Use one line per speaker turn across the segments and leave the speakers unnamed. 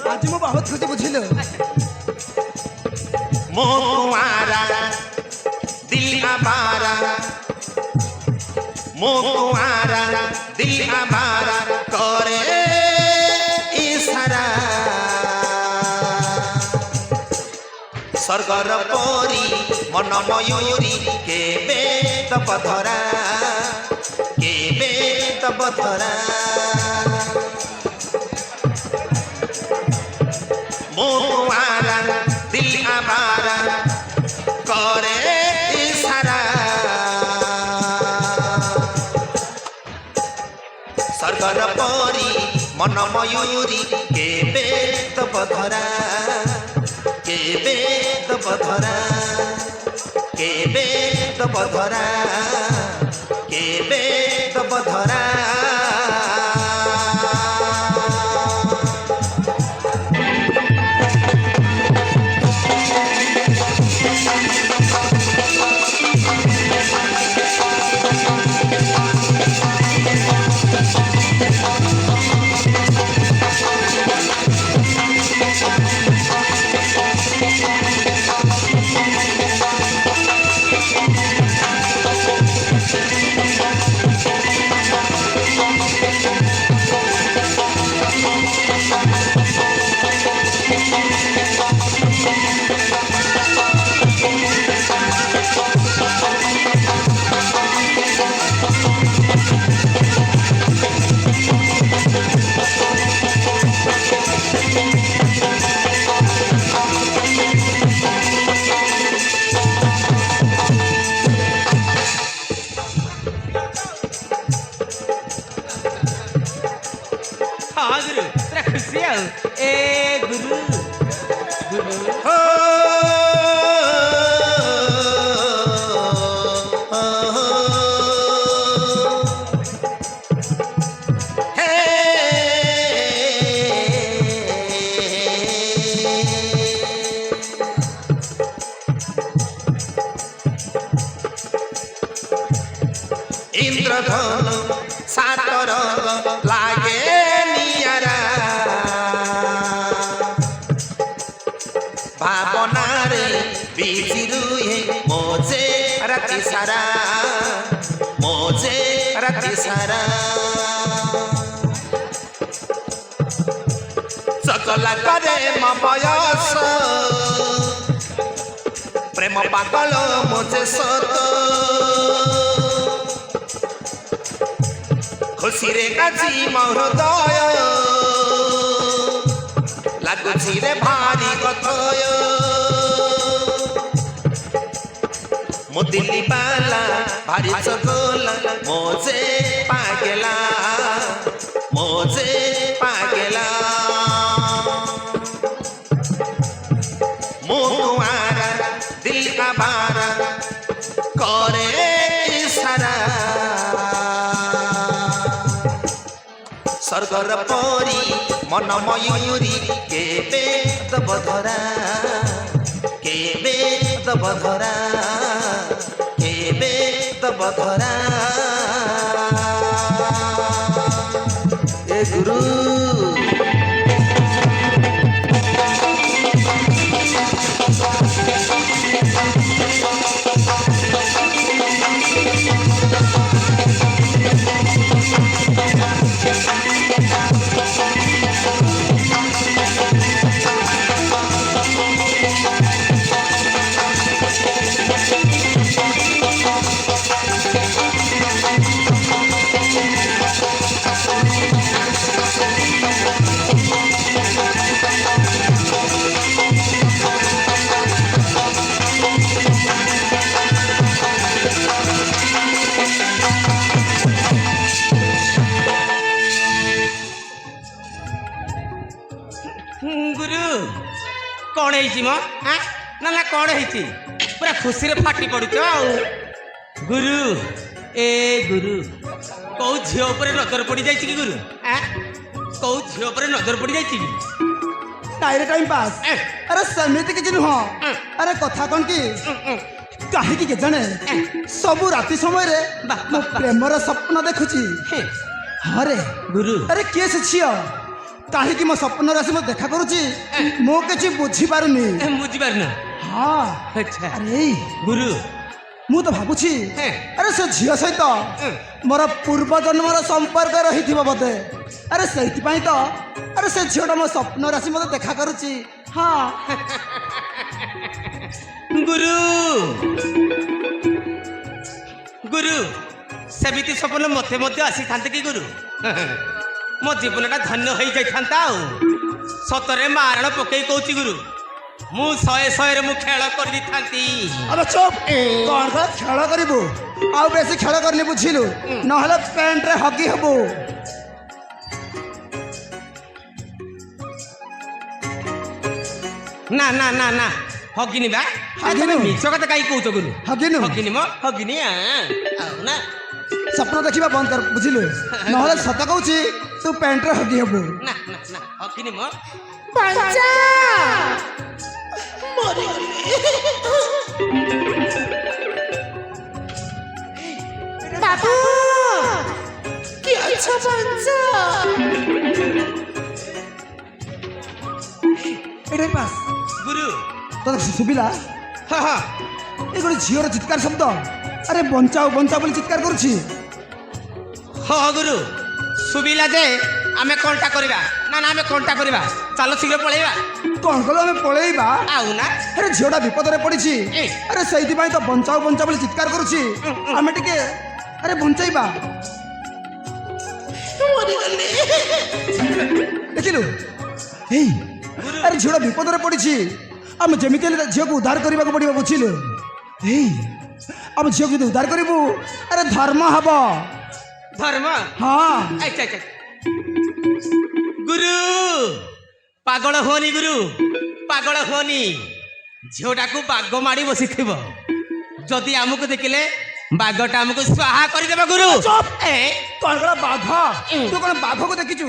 आज मैं बहुत खुशी बुझिलो
मोकुआरा दिल आवारा मोकुआरा दिल आवारा करे इशारा स्वर्गर परी मन मयूरी केबे तब धरा केबे तब धरा मोकुआरा दिल आवारा करे इशारा स्वर्गर परी मन मयूरी केबे तब धरा केबे तब धरा केबे तब धरा केबे तब धरा
हाँ गुरु तेरा खुशी है ए गुरु गुरु
हो हे इंद्रधनु सात रंग लागे नियारा भावना रे बिजी रुहे मोजे राति सारा मोजे राति सारा सकला करे मयस प्रेम पागल मोजे सत खुशी रे काजी महृदय लागुछि रे भारी कथय मो दिल्ली बाला भारी चगला मोजे पागेला मोजे पागेला मोकुआरा दिल आवारा करे इशारा स्वर्गर परी मन मयूरी केबे तब धरा केबे तब धरा केबे तब धरा ए गुरु
गुरु कौन है मो ना ना कौन है पूरा खुशी रे फाटी पड़ुच गुरु ए गुरु कौ झील पर नजर पड़ जाए कि गुरु कौ झील पर नजर पड़ जाए
टाइम टाइम पास अरे समिति किसी नुह अरे कथा कौन कि कहीं जाने सबु राति समय रे प्रेमर सपन देखुची हाँ रे
गुरु
अरे किए से झील କାହିଁକି ମୋ ସ୍ୱପ୍ନ ରାଶି ମୋତେ ଦେଖା କରୁଛି ମୁଁ କିଛି ବୁଝିପାରୁନି।
ବୁଝିପାରୁନ?
ହଁ
ଆଚ୍ଛା
ଆରେ ଏଇ
ଗୁରୁ
ମୁଁ ତ ଭାବୁଛି
ହେଁ।
ଆରେ ସେ ଝିଅ ସହିତ ମୋର ପୂର୍ବ ଜନ୍ମର ସମ୍ପର୍କ ରହିଥିବ ବୋଧେ। ଆରେ ସେଇଥିପାଇଁ ତ ଆରେ ସେ ଝିଅଟା ମୋ ସ୍ୱପ୍ନ ରାଶି ମୋତେ ଦେଖା କରୁଛି। ହଁ
ଗୁରୁ ଗୁରୁ ସେମିତି ସ୍ୱପ୍ନ ମତେ ମଧ୍ୟ ଆସିଥାନ୍ତେ କି ଗୁରୁ? ମୋ ଜୀବନଟା ଧନ୍ୟ ହେଇଯାଇଥାନ୍ତା। ଆଉ ସତରେ ମାରଣ ପକେଇ କହୁଛି ଗୁରୁ, ମୁଁ ଶହେରେ ମୁଁ ଖେଳ କରିଦେଇଥାନ୍ତି।
ଆବେ ଚୁପ୍ କଣ କଣ ଖେଳ କରିବୁ? ଆଉ ବେଶୀ ଖେଳ କରିନି ବୁଝିଲୁ, ନହେଲେ ପ୍ୟାଣ୍ଟରେ ହଗି ହବୁ।
ନା ନା ନା ନା ହଗିନି ବା।
ହଗିନୁ?
ମିଛ କଥା କାହିଁ କହୁଛ ଗୁରୁ?
ହଗିନୁ?
ହଗିନି ମ ହଗିନି। ଆଉ ନା
ସ୍ୱପ୍ନ ଦେଖିବା ବନ୍ଦ କର ବୁଝିଲୁ, ନହେଲେ ସତ କହୁଛି ତୁ ପ୍ୟାଣ୍ଟରେ ହଗି ହବୁ।
ନା ନା ନା ହଗିନି ମ।
ବାବୁ কি আছো পঞ্চা?
ଏଇଟା ପାସ୍
ଗୁରୁ
ତୋତେ ଶୁଭିଲା?
ହଁ ହଁ
ଏ ଗୋଟେ ଝିଅର ଚିତ୍କାର ଶବ୍ଦ। ଆରେ ବଞ୍ଚାও ବଞ୍ଚାও ବୋଲି ଚିତ୍କାର କରୁଛି।
ହଁ ଗୁରୁ ଶୁଭିଲା ଯେ ଆମେ କଣଟା କରିବା? ନା ନା ଆମେ କଣଟା କରିବା? ଚାଲ ଶୀଘ୍ର ପଳେଇବା।
କଣ କଲ ଆମେ ପଳେଇବା?
ଆଉ ନା
ଆରେ ଝିଅଟା ବିପଦରେ ପଡ଼ିଛି।
ଏ।
ଆରେ ସେଇଥିପାଇଁ ତ ବଞ୍ଚାଉ ବଞ୍ଚାଉ ବୋଲି ଚିତ୍କାର କରୁଛି। ଆମେ ଟିକେ ଆରେ ବଞ୍ଚାଇବା। ଦେଖିଲୁ ଏଇ ଆରେ ଝିଅଟା ବିପଦରେ ପଡ଼ିଛି। ଆମେ ଯେମିତି ହେଲେ ଝିଅକୁ ଉଦ୍ଧାର କରିବାକୁ ପଡ଼ିବ ବୁଝିଲୁ। ଏଇ ଆମେ ଝିଅକୁ ଯଦି ଉଦ୍ଧାର କରିବୁ ଆରେ ଧର୍ମ ହବ।
ଧର୍ମ।
ହଁ
ଆଚ୍ଛା ଆଚ୍ଛା ଗୁରୁ ପାଗଳ ହୁଅନି ଗୁରୁ, ପାଗଳ ହୁଅନି। ଝିଅଟାକୁ ବାଘ ମାଡ଼ି ବସିଥିବ, ଯଦି ଆମକୁ ଦେଖିଲେ ବାଘଟା ଆମକୁ ସ୍ୱାହା କରିଦେବ ଗୁରୁ। ଏ
କଣ କଣ ବାଘ? ତୁ କଣ ବାଘକୁ ଦେଖିଛୁ?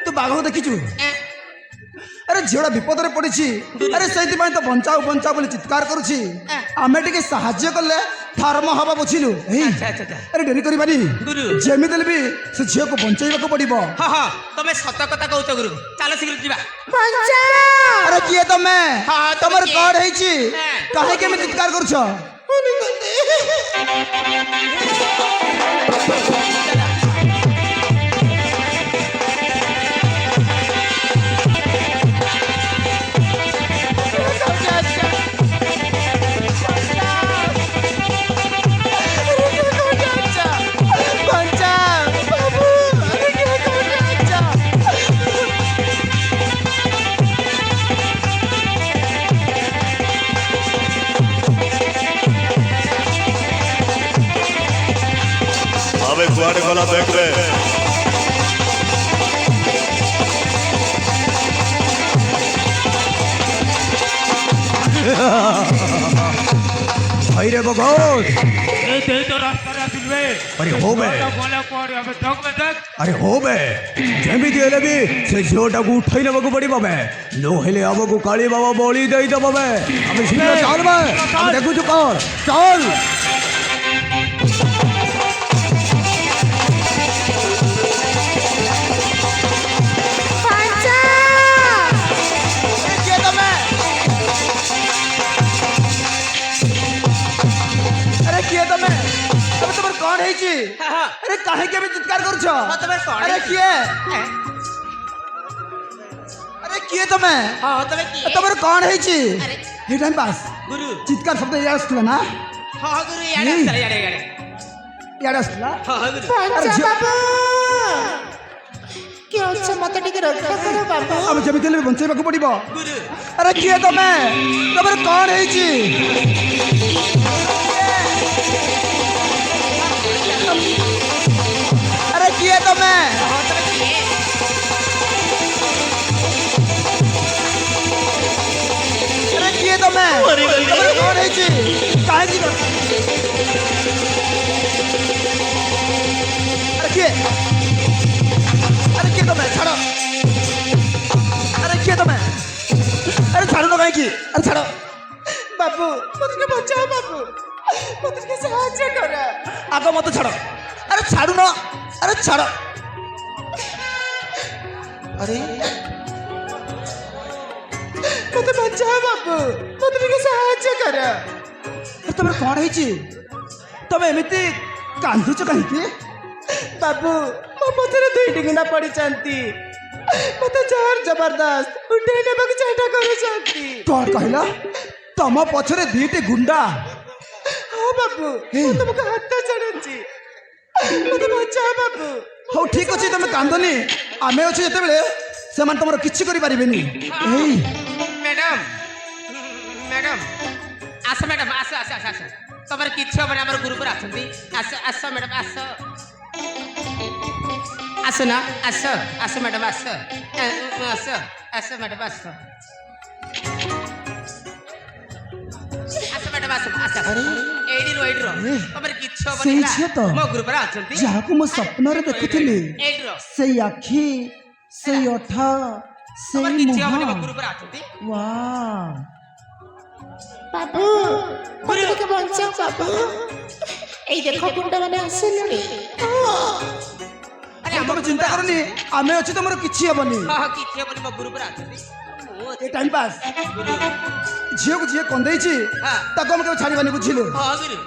ତୁ ବାଘକୁ ଦେଖିଛୁ?
ଏ,
ଆରେ ଝିଅଟା ବିପଦରେ ପଡ଼ିଛି। ଆରେ ସେଇଥିପାଇଁ ତ ବଞ୍ଚାଉ ବଞ୍ଚାଉ ବୋଲି ଚିତ୍କାର କରୁଛି। ଆମେ ଟିକେ ସାହାଯ୍ୟ କଲେ ଧର୍ମ ହବ ବୁଝିଲୁ। ଏଇ
ଆଚ୍ଛା ଆଚ୍ଛା ଆଚ୍ଛା
ଆରେ ଡେରି କରିବାନି,
ଗୁରୁ।
ଯେମିତି ହେଲେ ବି ସେ ଝିଅକୁ ବଞ୍ଚେଇବାକୁ ପଡ଼ିବ।
ହଁ ହଁ ତମେ ସତ କଥା କହୁଛ ଗୁରୁ, ଚାଲ ଶୀଘ୍ର ଯିବା।
পঞ্চা
ଆରେ କିଏ ତମେ?
ହଁ, ତମେ
ତମର
କିଏ?
କଣ ହେଇଛି?
ହଁ।
କାହିଁକି ଏମିତି ଚିତ୍କାର କରୁଛ?
আবে কুয়াড়ে গলা দেখবে
ভাইরে বগস
এই তো রাস্তায় আসবে।
আরে হবে
বলে পরে আমি দেখবে দেখ।
আরে হবে যেମିତି ହେଲେ ବି ସେ ଝିଅଟାକୁ ଉଠାଇ ନେବାକୁ ପଡ଼ିବ ବେ, ନହେଲେ ଆମକୁ କାଳି ବାବା ବଳି ଦେଇଦେବ ବେ। ଆମେ ଶୀଘ୍ର ଚାଲ ବେ, ଆମେ ଦେଖୁଛୁ କଣ ଚାଲ।
পঞ্চা
କିଏ ତମେ? ଆରେ କିଏ ତମେ? ଆରେ ତମର କଣ ହେଇଛି?
ହଁ, ହଁ।
ଆରେ କାହିଁକି ଏବେ ଚିତ୍କାର କରୁଛ?
ହଁ, ତମେ କଣ
ଆରେ
ହେଇଛି?
କିଏ?
ଏ,
ଆରେ କିଏ ତମେ?
ହଁ ତମେ କିଏ?
ତମର କଣ ହେଇଛି?
ଆରେ
এই টাইম পাস
গুরু
চিৎকার শব্দ ইয়ে আসছিল না?
হ্যাঁ গুরু ইয়াড়ে
এই।
আসলে ইয়াড়ে ইয়াড়ে
ইয়াড়ে আসছিল?
হ্যাঁ গুরু
পঞ্চা
ঝিও-
বাবু কি হচ্ছে? মতে টিকে রক্ষা করো বাবু।
আমি যেମିତି ହେଲେ ବି ବଞ୍ଚେଇବାକୁ ପଡ଼ିବ।
গুরু
ଆରେ କିଏ ତମେ? ତମର କଣ ହେଇଛି? ଆରେ କିଏ ତମେ?
হ্যাঁ তবে কি
ଆରେ କିଏ ତମେ? ତମର କଣ ହେଇଛି? କାହିଁକି ଆରେ କିଏ? ଆରେ କିଏ ତମେ? ଛାଡ଼। ଆରେ କିଏ ତମେ? ଆରେ ଛାଡ଼ୁନ କାହିଁକି? ଆରେ ଛାଡ଼। ବାବୁ ମୋତେ ଟିକେ ବଞ୍ଚାଅ ବାବୁ, ମୋତେ ଟିକେ ସାହାଯ୍ୟ କର। ଆଗ ମୋତେ ଛାଡ଼। ଆରେ ଛାଡ଼ୁନ। ଆରେ ଛାଡ଼।
ଆରେ
ମତେ ବଞ୍ଚାଅ ବାବୁ, ମତେ ଟିକେ ସାହାଯ୍ୟ କର। ତମର କଣ ହେଇଛି? ତମେ ଏମିତି କାନ୍ଦୁଛ କାହିଁକି?
ବାବୁ ମୋ ପଛରେ ଦୁଇଟି ଗୁଣ୍ଡା ପଡ଼ିଛନ୍ତି, ମତେ ଜୋର ଜବରଦସ୍ତ ଉଠେଇ ନେବାକୁ ଚେଷ୍ଟା କରୁଛନ୍ତି।
କଣ କହିଲ? ତମ ପଛରେ ଦିଟି ଗୁଣ୍ଡା?
ହଁ ବାବୁ, ମୁଁ ତୁମକୁ ହାତ ଛାଡୁଛି, ମତେ ବଞ୍ଚାଅ ବାବୁ।
ହଉ ଠିକ ଅଛି, ତମେ କାନ୍ଦନି। ଆମେ ଅଛୁ ଯେତେବେଳେ ସେମାନେ ତମର କିଛି କରିପାରିବେନି। ଏଇ
ମ୍ୟାଡ଼ାମ ମ୍ୟାଡ଼ାମ ଆସ ମ୍ୟାଡ଼ାମ, ଆସ ଆସ ଆସ ଆସ, ତମର କିଛି ହବନି, ଆମର ଗ୍ରୁପରେ ଅଛନ୍ତି। ଆସ ଆସ ମ୍ୟାଡ଼ାମ, ଆସ ଆସ ନା, ଆସ ଆସ ମ୍ୟାଡ଼ାମ, ଆସ ଆସ ଆସ ମ୍ୟାଡ଼ାମ, ଆସ ଆସ ମ୍ୟାଡ଼ାମ, ଆସ ଆସ ଆସ, ଏଇଠି ରୁହ, ଏଇଠି ରୁହ, ତମର କିଛି ହବନି
ସେଇ
ହେଲା।
ଝିଅ ତ
ମୋ ଗ୍ରୁପରେ ଅଛନ୍ତି,
ଯାହାକୁ ମୁଁ ସ୍ୱପ୍ନରେ ଦେଖୁଥିଲି,
ଏଇଠି ରୁହ,
ସେଇ ଆଖି, ସେଇ ଓଠ,
ତମର
ସେଇ
କିଛି ହବନି, ମୋ
ମୁହଁ।
ଗ୍ରୁପରେ ଅଛନ୍ତି।
ୱାଓ,
ବାବୁ ମତେ ଟିକେ ବଞ୍ଚାଅ ବାବୁ। ଏଇ ଦେଖ ଗୁଣ୍ଡା ମାନେ ଆସିଲେଣି।
ଆରେ
ତମେ ଚିନ୍ତା କରନି, ଆମେ ଅଛୁ, ତମର କିଛି ହବନି।
ହଁ ହଁ, କିଛି ହବନି, ମୋ ଗ୍ରୁପରେ ଅଛନ୍ତି। ମୁଁ
ଏ ଟାଇମ ପାସ୍।
ଗୁରୁ,
ଝିଅକୁ ଯିଏ କନ୍ଦେଇଛି
ହଁ।
ତାକୁ ଆମେ କେବେ ଛାଡ଼ିବାନି, ବୁଝିଲୁ?
ହଁ ଗୁରୁ,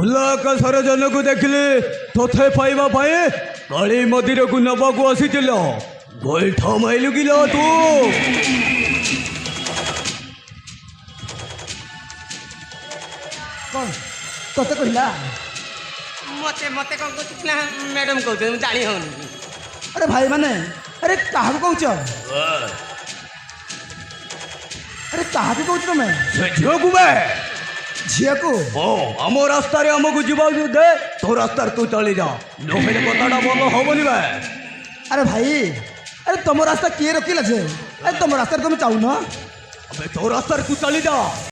ଉଲ୍ଲାକାଶର ଜନକୁ ଦେଖିଲି ତୋତେ ପାଇବା ପାଇଁ କାଳୀ ମନ୍ଦିରକୁ ନେବାକୁ ଆସିଥିଲ। ଗୋଇଠ ମାଇଲୁ କିଲ ତୁ?
କଣ ତତେ କହିଲା?
ମତେ ମତେ କଣ କହୁଛି ନା ମ୍ୟାଡାମ କହୁଛନ୍ତି, ମୁଁ ଜାଣି ହଉନି।
ଆରେ ଭାଇ ମାନେ, ଆରେ କାହାକୁ କହୁଛ? ଆରେ କାହାକୁ କହୁଛ ତମେ?
ସେ ଝିଅକୁ ବେ।
ଝିଅକୁ?
ହଁ, ଆମ ରାସ୍ତାରେ ଆମକୁ ଯିବାକୁ ଦେ, ତୋ ରାସ୍ତାରେ ତୁ ଚଳି ଯା, ନହେଲେ କଥାଟା ଭଲ ହବନି ବେ।
ଆରେ ଭାଇ, ଆରେ ତମ ରାସ୍ତା କିଏ ରୋକିଲା ଯେ? ଆରେ ତମ ରାସ୍ତାରେ ତମେ ଚାହୁଁନ?
अबे तो रास्ता तू चली जा।